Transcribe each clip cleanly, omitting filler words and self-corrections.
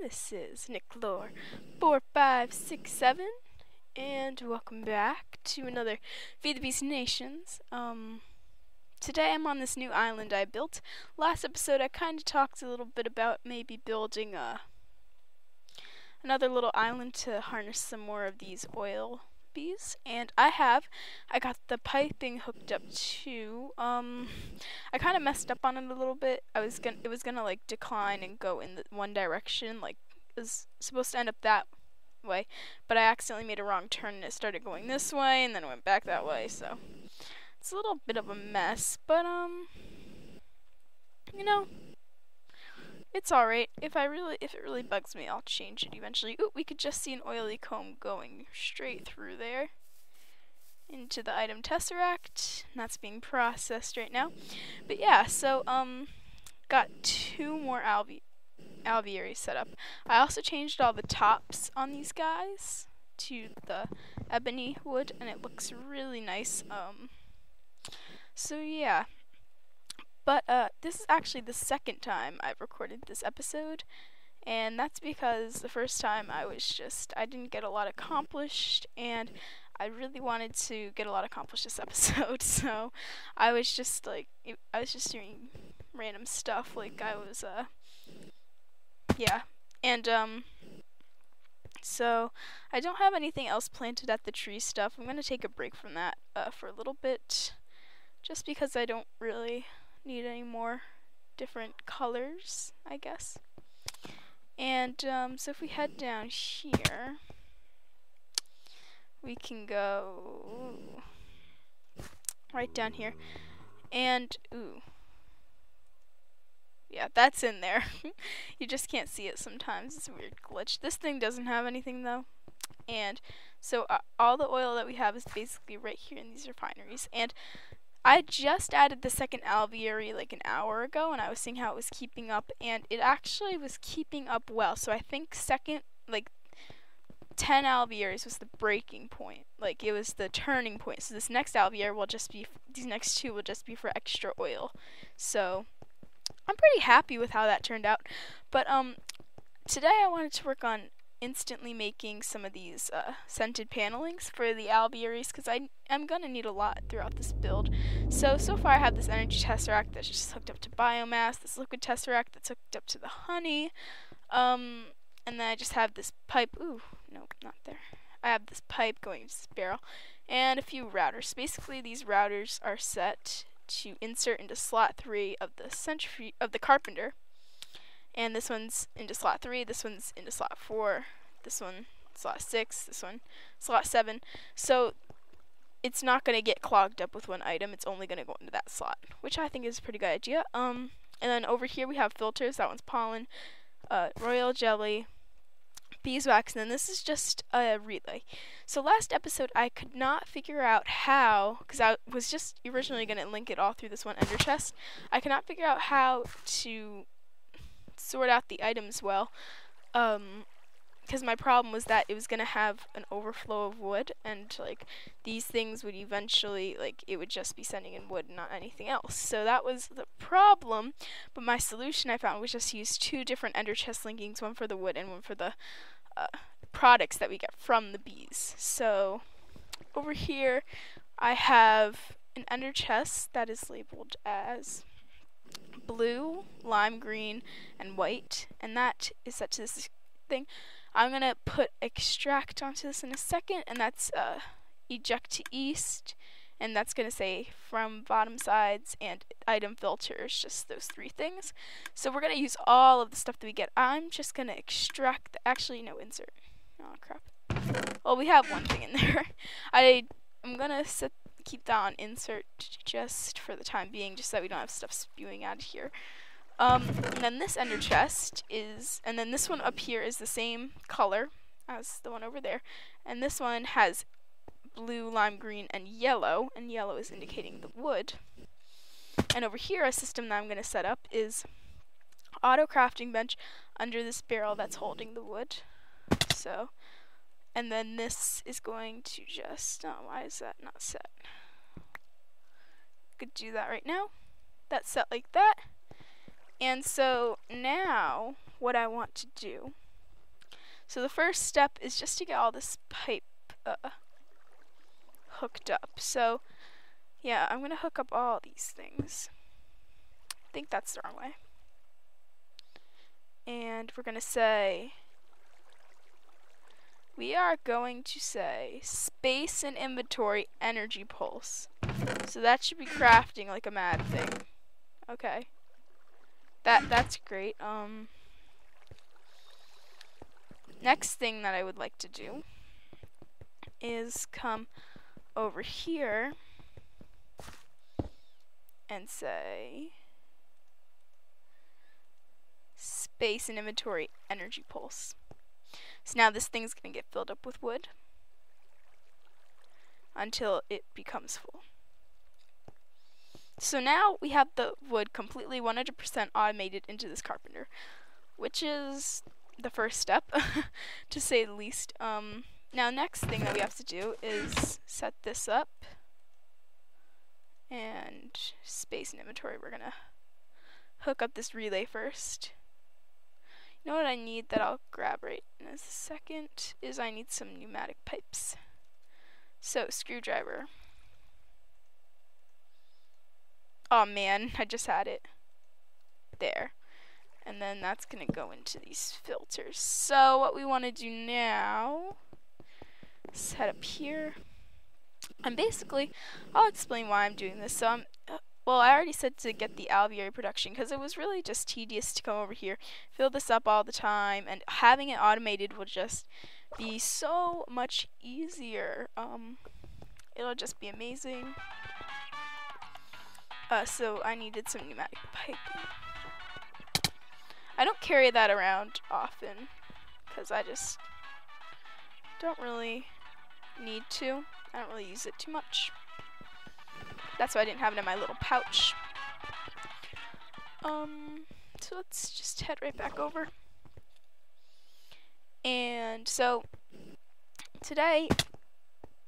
This is NickLore4567, and welcome back to another FTBNations. Today I'm on this new island I built. Last episode I kind of talked a little bit about maybe building another little island to harness some more of these oil bees, and I got the piping hooked up too. I kind of messed up on it a little bit. It was gonna like decline and go in the one direction, like it was supposed to end up that way, but I accidentally made a wrong turn and it started going this way and then it went back that way, so it's a little bit of a mess, but you know, it's alright. If it really bugs me, I'll change it eventually. Ooh, we could just see an oily comb going straight through there into the item tesseract, and that's being processed right now. But yeah, so got two more alvearies set up. I also changed all the tops on these guys to the ebony wood, and it looks really nice. So yeah. But this is actually the second time I've recorded this episode, and that's because the first time I didn't get a lot accomplished, and I really wanted to get a lot accomplished this episode, so I was just doing random stuff, like so I don't have anything else planted at the tree stuff. I'm going to take a break from that for a little bit, just because I don't really need any more different colors, I guess. And so if we head down here, we can go right down here, and yeah, that's in there. You just can't see it sometimes. It's a weird glitch. This thing doesn't have anything though, and so all the oil that we have is basically right here in these refineries. And I just added the second alveary like an hour ago, and I was seeing how it was keeping up, and it actually was keeping up well. So I think 10 alvearies was the breaking point. Like, it was the turning point. So this next alveary will just be, these next two will just be for extra oil. So I'm pretty happy with how that turned out. But today I wanted to work on instantly making some of these scented panelings for the alvearies, because I'm gonna need a lot throughout this build. So far I have this energy tesseract that's just hooked up to biomass, this liquid tesseract that's hooked up to the honey, and then I just have this pipe. Ooh, nope, not there. I have this pipe going into this barrel, and a few routers. Basically, these routers are set to insert into slot 3 of the carpenter. And this one's into slot 3, this one's into slot 4, this one slot 6, this one slot 7. So it's not going to get clogged up with one item, it's only going to go into that slot, which I think is a pretty good idea. And then over here we have filters. That one's pollen, royal jelly, beeswax, and then this is just a relay. So last episode I could not figure out how, because I was just originally going to link it all through this one ender chest. I could not figure out how to sort out the items well, because my problem was that it was going to have an overflow of wood, and like these things would eventually, like, it would just be sending in wood and not anything else. So that was the problem, but my solution I found was just to use two different ender chest linkings, one for the wood and one for the products that we get from the bees. So over here I have an ender chest that is labeled as blue, lime green, and white, and that is set to this thing. I'm gonna put extract onto this in a second, and that's eject to east, and that's gonna say from bottom sides, and item filters, just those three things. So we're gonna use all of the stuff that we get. I'm just gonna extract insert. Oh crap. Well, we have one thing in there. I'm gonna keep that on insert just for the time being, just so we don't have stuff spewing out of here. And then this ender chest is, and then this one up here is the same color as the one over there, and this one has blue, lime green, and yellow is indicating the wood. And over here, a system that I'm going to set up is auto crafting bench under this barrel that's holding the wood. So, and then this is going to just, why is that not set? Could do that right now. That's set like that. And so now what I want to do So the first step is just to get all this pipe hooked up. So yeah, I'm gonna hook up all these things. I think that's the wrong way. And we're gonna say, we are going to say space and inventory energy pulse. So that should be crafting like a mad thing. Okay. That's great. Next thing that I would like to do is come over here and say space and inventory energy pulse. So now this thing's gonna get filled up with wood until it becomes full. So now we have the wood completely 100% automated into this carpenter, which is the first step, to say the least. Now next thing that we have to do is set this up, and space and inventory, we're gonna hook up this relay first. You know what I need that I'll grab right in a second is I need some pneumatic pipes. So screwdriver. Oh man, I just had it. There. And then that's gonna go into these filters. So what we want to do now is head up here. And basically, I'll explain why I'm doing this. So well, I already said to get the alveoli production because it was really just tedious to come over here, fill this up all the time, and having it automated will just be so much easier. It'll just be amazing. So I needed some pneumatic piping. I don't carry that around often because I just don't really need to. I don't really use it too much. That's why I didn't have it in my little pouch. So let's just head right back over. And so today,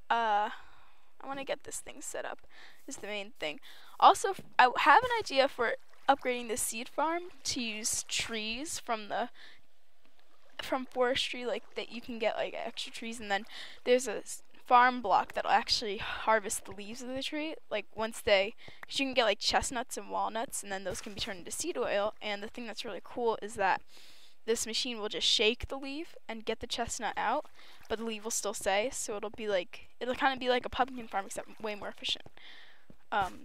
I want to get this thing set up is the main thing. Also, I have an idea for upgrading the seed farm to use trees from forestry, like that you can get like extra trees, and then there's a farm block that'll actually harvest the leaves of the tree, like once cause you can get like chestnuts and walnuts, and then those can be turned into seed oil. And the thing that's really cool is that this machine will just shake the leaf and get the chestnut out, but the leaf will still stay, so it'll kind of be like a pumpkin farm except way more efficient.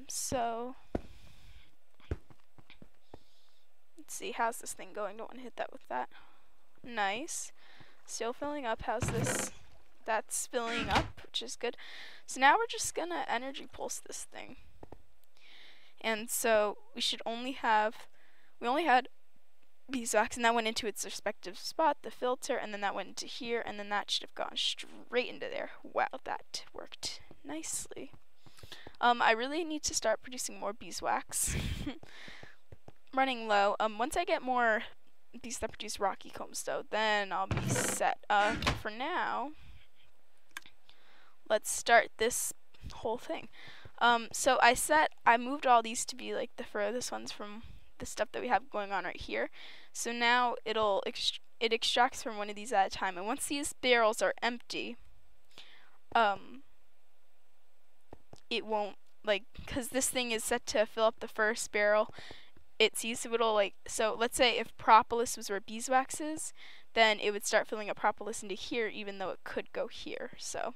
So let's see, how's this thing going? Don't want to hit that with that. Nice. Still filling up. How's this? That's filling up, which is good. So now we're just gonna energy pulse this thing. And so we only had beeswax, and that went into its respective spot, the filter, and then that went into here, and then that should have gone straight into there. Wow, that worked nicely. I really need to start producing more beeswax. Running low. Once I get more bees that produce rocky combs, though, then I'll be set. For now, let's start this whole thing. So I moved all these to be like the furthest ones from the stuff that we have going on right here. So now it extracts from one of these at a time, and once these barrels are empty, it won't, like, because this thing is set to fill up the first barrel. It sees, so it'll so let's say if propolis was where beeswax is, then it would start filling up propolis into here, even though it could go here. So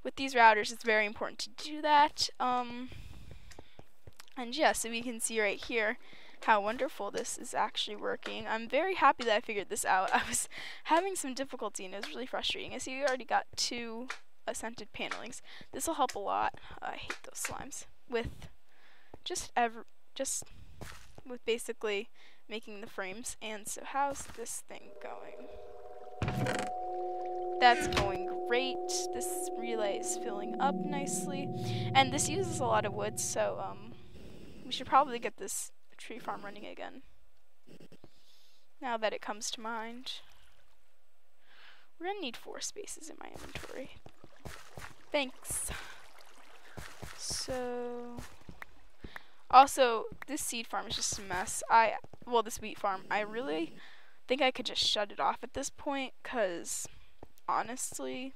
with these routers, it's very important to do that. And yeah, so we can see right here how wonderful this is actually working. I'm very happy that I figured this out. I was having some difficulty and it was really frustrating. I see we already got 2 scented panelings. This will help a lot. I hate those slimes. With with basically making the frames. And so how's this thing going? That's going great. This relay is filling up nicely. And this uses a lot of wood, so we should probably get this tree farm running again, now that it comes to mind. We're gonna need 4 spaces in my inventory. Thanks. So also, this seed farm is just a mess. This wheat farm, I really think I could just shut it off at this point, because honestly,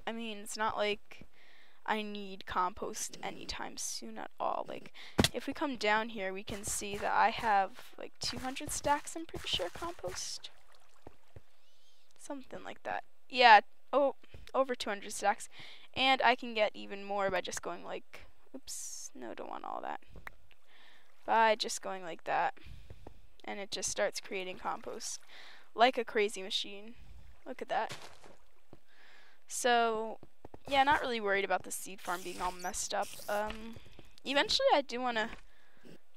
I mean, it's not like I need compost anytime soon at all. Like, if we come down here, we can see that I have like 200 stacks, I'm pretty sure, compost. Something like that. Yeah, over 200 stacks. And I can get even more by just going like, oops, no, don't want all that. By just going like that. And it just starts creating compost like a crazy machine. Look at that. So, yeah, not really worried about the seed farm being all messed up. Eventually I do want to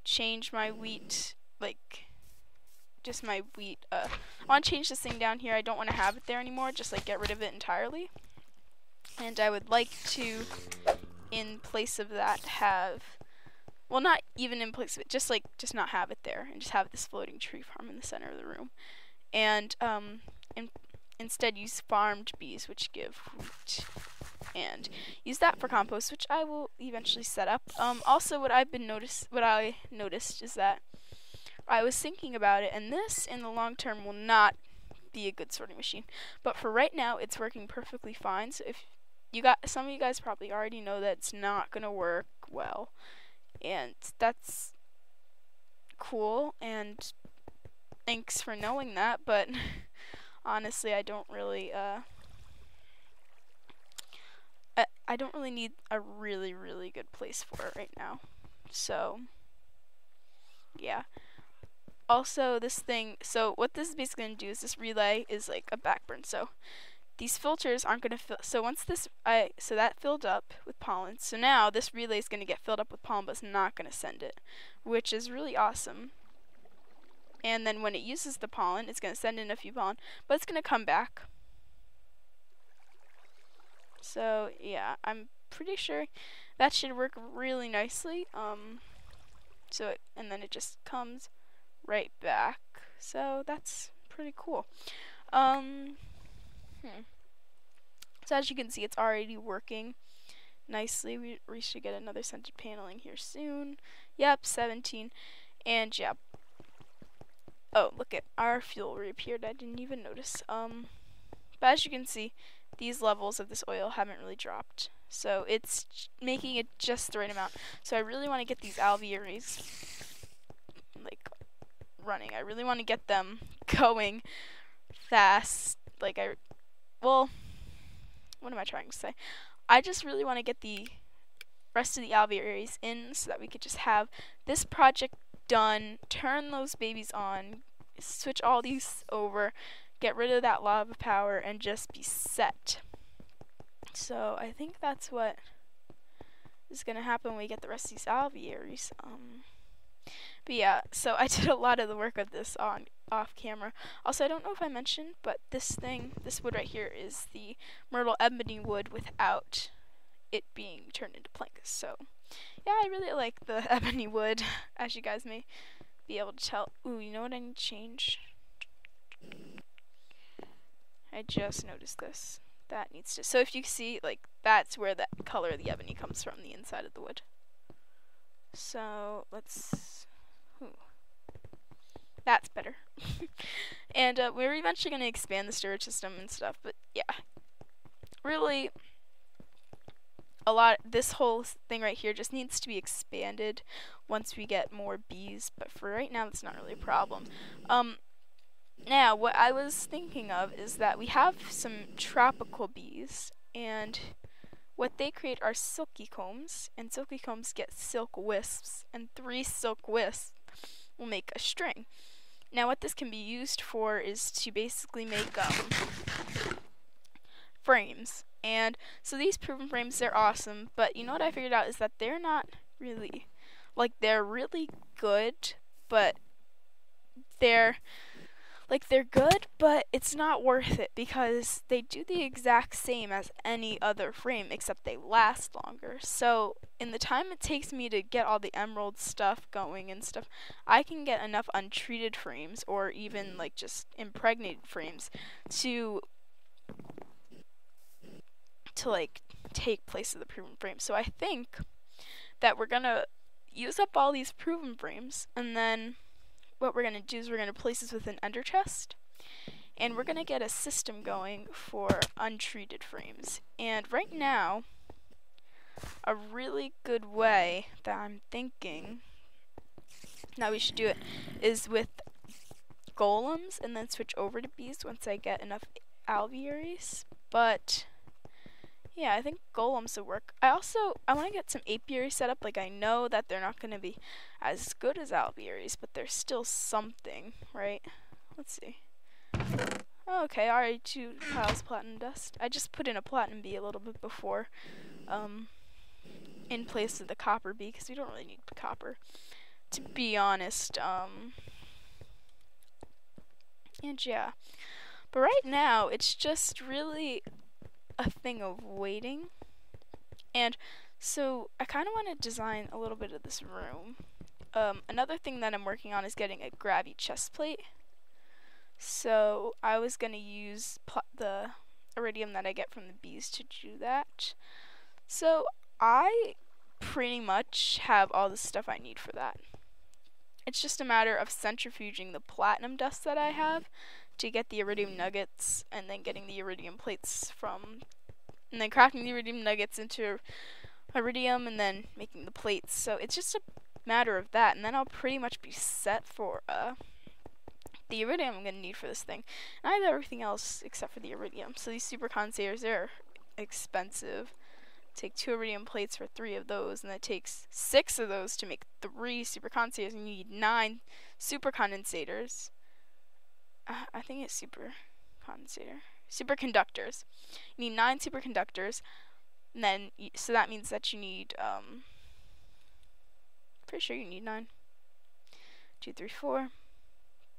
change my wheat, like, just my wheat. I want to change this thing down here. I don't want to have it there anymore, just like get rid of it entirely. And I would like to, in place of that, have, well, not even in place of it, just not have it there, and just have this floating tree farm in the center of the room. And instead use farmed bees, which give wheat, and use that for compost, which I will eventually set up. Also, what I noticed is that I was thinking about it, and this in the long term will not be a good sorting machine, but for right now it's working perfectly fine. So if some of you guys probably already know that it's not gonna work well, and that's cool, and thanks for knowing that. But honestly, I don't really I don't really need a really good place for it right now. So yeah. Also, this thing, so what this is basically going to do is this relay is like a backburn. So these filters aren't going to fill. So once so that filled up with pollen. So now this relay is going to get filled up with pollen, but it's not going to send it, which is really awesome. And then when it uses the pollen, it's going to send in a few pollen, but it's going to come back. So yeah, I'm pretty sure that should work really nicely. And then it just comes right back. So that's pretty cool. So as you can see, it's already working nicely. We should get another scented paneling here soon. Yep, 17. And yeah. Oh, look at our fuel reappeared. I didn't even notice. But as you can see, these levels of this oil haven't really dropped. So it's making it just the right amount. So I really want to get these alveoles like running. I really want to get them going fast. Like what am I trying to say? I just really want to get the rest of the alveoles in so that we could just have this project done, turn those babies on, switch all these over, get rid of that lava power, and just be set. So I think that's what is going to happen when we get the rest of these alveoles. But yeah, so I did a lot of the work of this off camera. Also, I don't know if I mentioned, but this wood right here is the Myrtle Ebony wood without it being turned into planks. So yeah, I really like the ebony wood, as you guys may be able to tell. Ooh, you know what I need to change? I just noticed this. That needs to, so if you see, like, that's where the color of the ebony comes from, the inside of the wood. So let's, that's better. And we're eventually going to expand the storage system and stuff, but yeah, really this whole thing right here just needs to be expanded once we get more bees, but for right now it's not really a problem. Now what I was thinking of is that we have some tropical bees, and what they create are silky combs, and silky combs get silk wisps, and 3 silk wisps will make a string. Now what this can be used for is to basically make frames. And so these proven frames, they're awesome, but you know what I figured out is that they're not really, like, they're really good, but they're good, but it's not worth it because they do the exact same as any other frame except they last longer. So in the time it takes me to get all the emerald stuff going and stuff, I can get enough untreated frames or even like just impregnated frames to like take place of the proven frames. So I think that we're gonna use up all these proven frames, and then what we're going to do is we're going to place this with an ender chest. And we're going to get a system going for untreated frames. And right now, a really good way that I'm thinking now we should do it is with golems and then switch over to bees once I get enough alvearies. But yeah, I think golems will work. I want to get some apiaries set up. Like, I know that they're not going to be as good as alvearies, but they're still something, right? Let's see. Oh, okay, already 2 piles of platinum dust. I just put in a platinum bee a little bit before, in place of the copper bee, because we don't really need copper, to be honest. And yeah. But right now, it's just really a thing of waiting. And so I kind of want to design a little bit of this room. Another thing that I'm working on is getting a grabby chest plate. So I was going to use the iridium that I get from the bees to do that. So I pretty much have all the stuff I need for that. It's just a matter of centrifuging the platinum dust that I have to get the iridium nuggets, and then getting the iridium plates and then crafting the iridium nuggets into iridium, and then making the plates. So it's just a matter of that, and then I'll pretty much be set for the iridium I'm going to need for this thing. And I have everything else except for the iridium. So these super condensators, they're expensive. Take 2 iridium plates for 3 of those, and it takes 6 of those to make 3 super condensators, and you need 9 super condensators. I think it's superconductors. You need 9 superconductors, and then so that means that you need pretty sure you need 9. 2, 3, 4,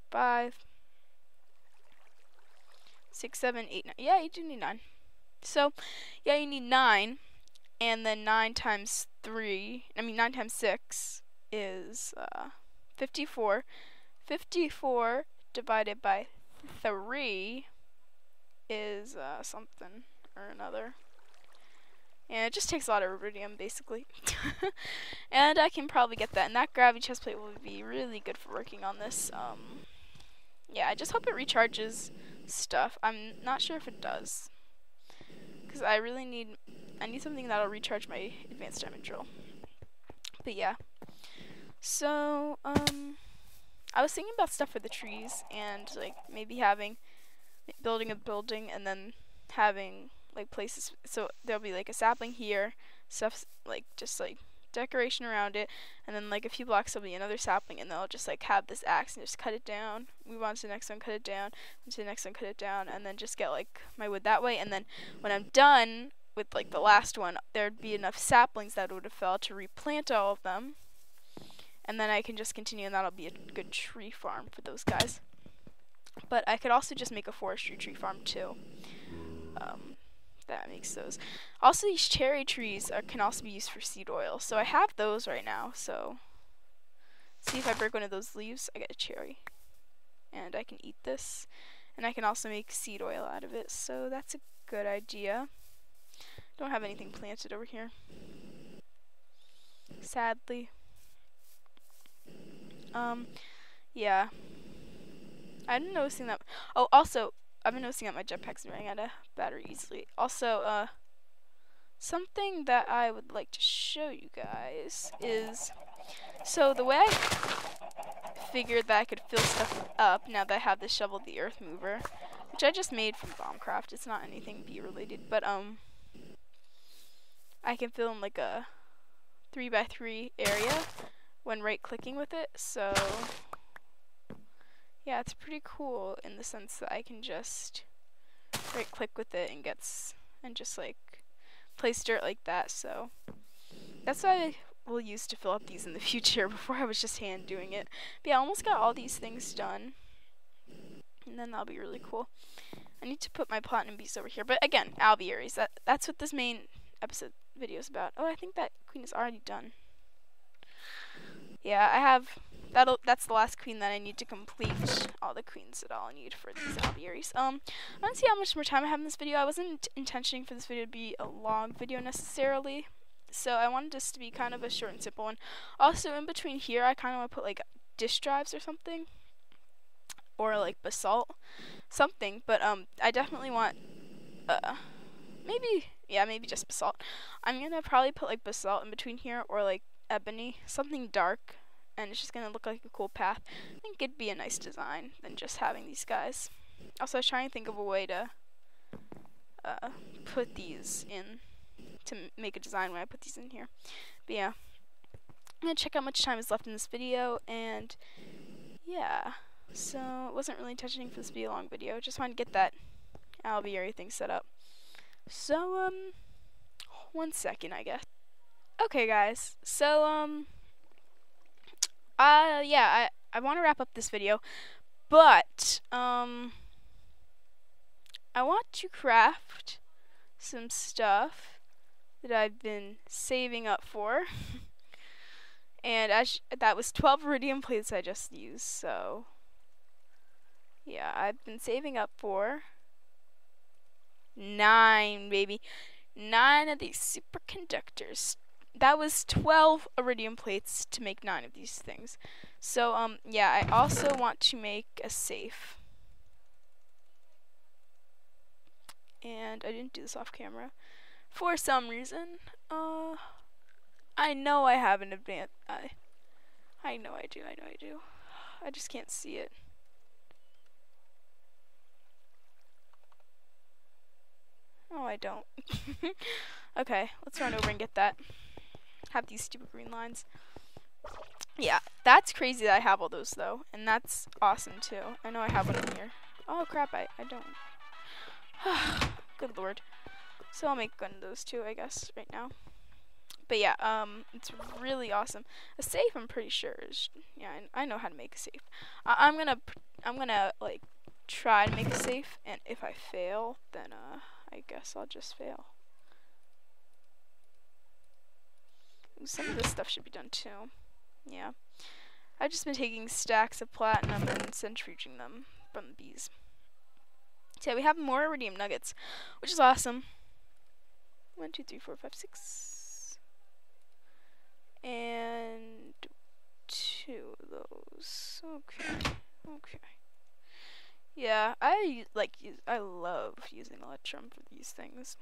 5, 6, 7, 8, 9. Yeah, you do need 9. So yeah, you need 9, and then 9 times 6 is 54. 54 divided by 3 is something or another. And it just takes a lot of iridium, basically. And I can probably get that. And that gravity chest plate will be really good for working on this. Yeah, I just hope it recharges stuff. I'm not sure if it does, because I need something that'll recharge my advanced diamond drill. But yeah. So, I was thinking about stuff for the trees, and like maybe building a building, and then having like places, so there'll be like a sapling here, stuff like just like decoration around it, and then like a few blocks there'll be another sapling, and they'll just like have this axe and just cut it down, move on to the next one, cut it down, to the next one, cut it down, and then just get like my wood that way. And then when I'm done with like the last one, there'd be enough saplings that would have fell to replant all of them, and then I can just continue, and that'll be a good tree farm for those guys. But I could also just make a forestry tree farm too. That makes those. Also, these cherry trees can also be used for seed oil. So I have those right now. So see, if I break one of those leaves, I get a cherry, and I can eat this, and I can also make seed oil out of it. So that's a good idea. Don't have anything planted over here, sadly. Yeah. I've been noticing that. Oh, also, I've been noticing that my jetpack's running out of battery easily. Also, something that I would like to show you guys is, so the way I figured that I could fill stuff up now that I have the shovel the earth mover, which I just made from Bombcraft. It's not anything bee related, but I can fill in like a 3x3 area when right clicking with it. So yeah, it's pretty cool in the sense that I can just right click with it and just like place dirt like that. So that's what I will use to fill up these in the future. Before I was just hand doing it. But yeah, I almost got all these things done, and then that'll be really cool. I need to put my platinum bees over here, but again, alvearies. That's what this main episode video is about. Oh, I think that queen is already done. Yeah, I have that's the last queen that I need to complete all the queens that I'll need for these alvearies. I want to see how much more time I have in this video. I wasn't intentioning for this video to be a long video necessarily, so I wanted this to be kind of a short and simple one. Also, in between here, I kind of want to put like disk drives or something, or like basalt, something. But I definitely want maybe just basalt. I'm gonna probably put like basalt in between here, or like ebony, something dark, and it's just gonna look like a cool path. I think it'd be a nice design than just having these guys. Also, I was trying to think of a way to put these in to make a design when I put these in here. But yeah, I'm gonna check how much time is left in this video, and yeah, so it wasn't really intentioning for this to be a long video. Just wanted to get that alveoli thing set up. So 1 second, I guess. Okay, guys. So yeah, I want to wrap up this video, but I want to craft some stuff that I've been saving up for. And that was 12 iridium plates I just used, so yeah, I've been saving up for 9, baby. 9 of these superconductors. That was 12 iridium plates to make 9 of these things. So, yeah, I also want to make a safe. And I didn't do this off camera for some reason. I know I have an advanced. I know I do. I just can't see it. Oh, I don't. Okay, let's run over and get that. Have these stupid green lines. Yeah, that's crazy that I have all those though, and that's awesome too. I know I have one in here. Oh crap, I don't. Good lord. So I'll make one of those too, I guess, right now. But yeah, it's really awesome. A safe, I'm pretty sure is, yeah, I know how to make a safe. I'm gonna like try to make a safe, and if I fail, then I guess I'll just fail. Ooh, some of this stuff should be done too. Yeah, I've just been taking stacks of platinum and centrifuging them from the bees. So yeah, we have more iridium nuggets, which is awesome. 1, 2, 3, 4, 5, 6. And 2 of those. Okay. Yeah, I love using electrum for these things.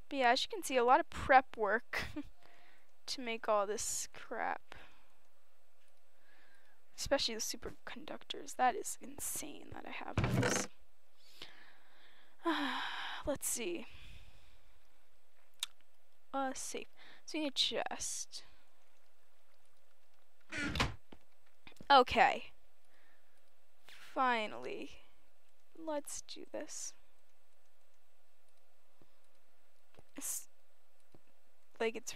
But yeah, as you can see, a lot of prep work to make all this crap. Especially the superconductors. That is insane that I have those. Let's see. Safe. So we need a chest. Okay. Finally. Let's do this. It's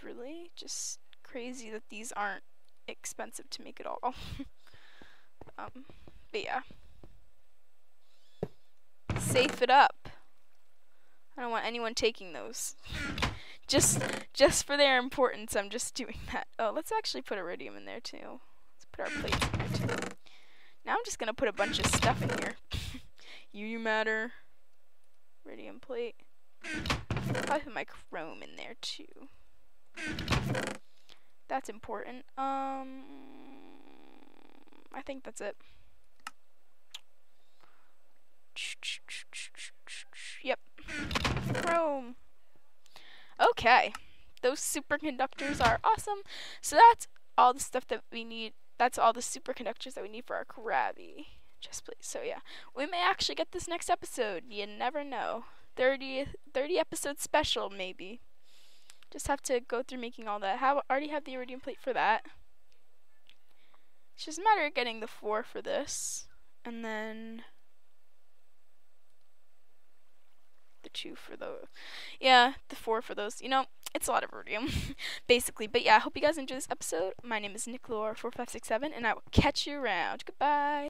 really just crazy that these aren't expensive to make at all. But yeah. Safe it up. I don't want anyone taking those. Just for their importance, I'm just doing that. Oh, let's actually put iridium in there too. Let's put our plates in there too. Now I'm just gonna put a bunch of stuff in here. You matter. Iridium plate. Probably put my chrome in there too. That's important. I think that's it. Yep. Chrome. Okay. Those superconductors are awesome. So that's all the stuff that we need. That's all the superconductors that we need for our Krabby chest plate. So yeah, we may actually get this next episode. You never know. 30 episode special maybe. Just have to go through making all that. Already have the iridium plate for that. It's just a matter of getting the 4 for this, and then the 2 for those. Yeah, the 4 for those. You know, it's a lot of iridium, basically. But yeah, I hope you guys enjoyed this episode. My name is NickLore4567, and I will catch you around. Goodbye.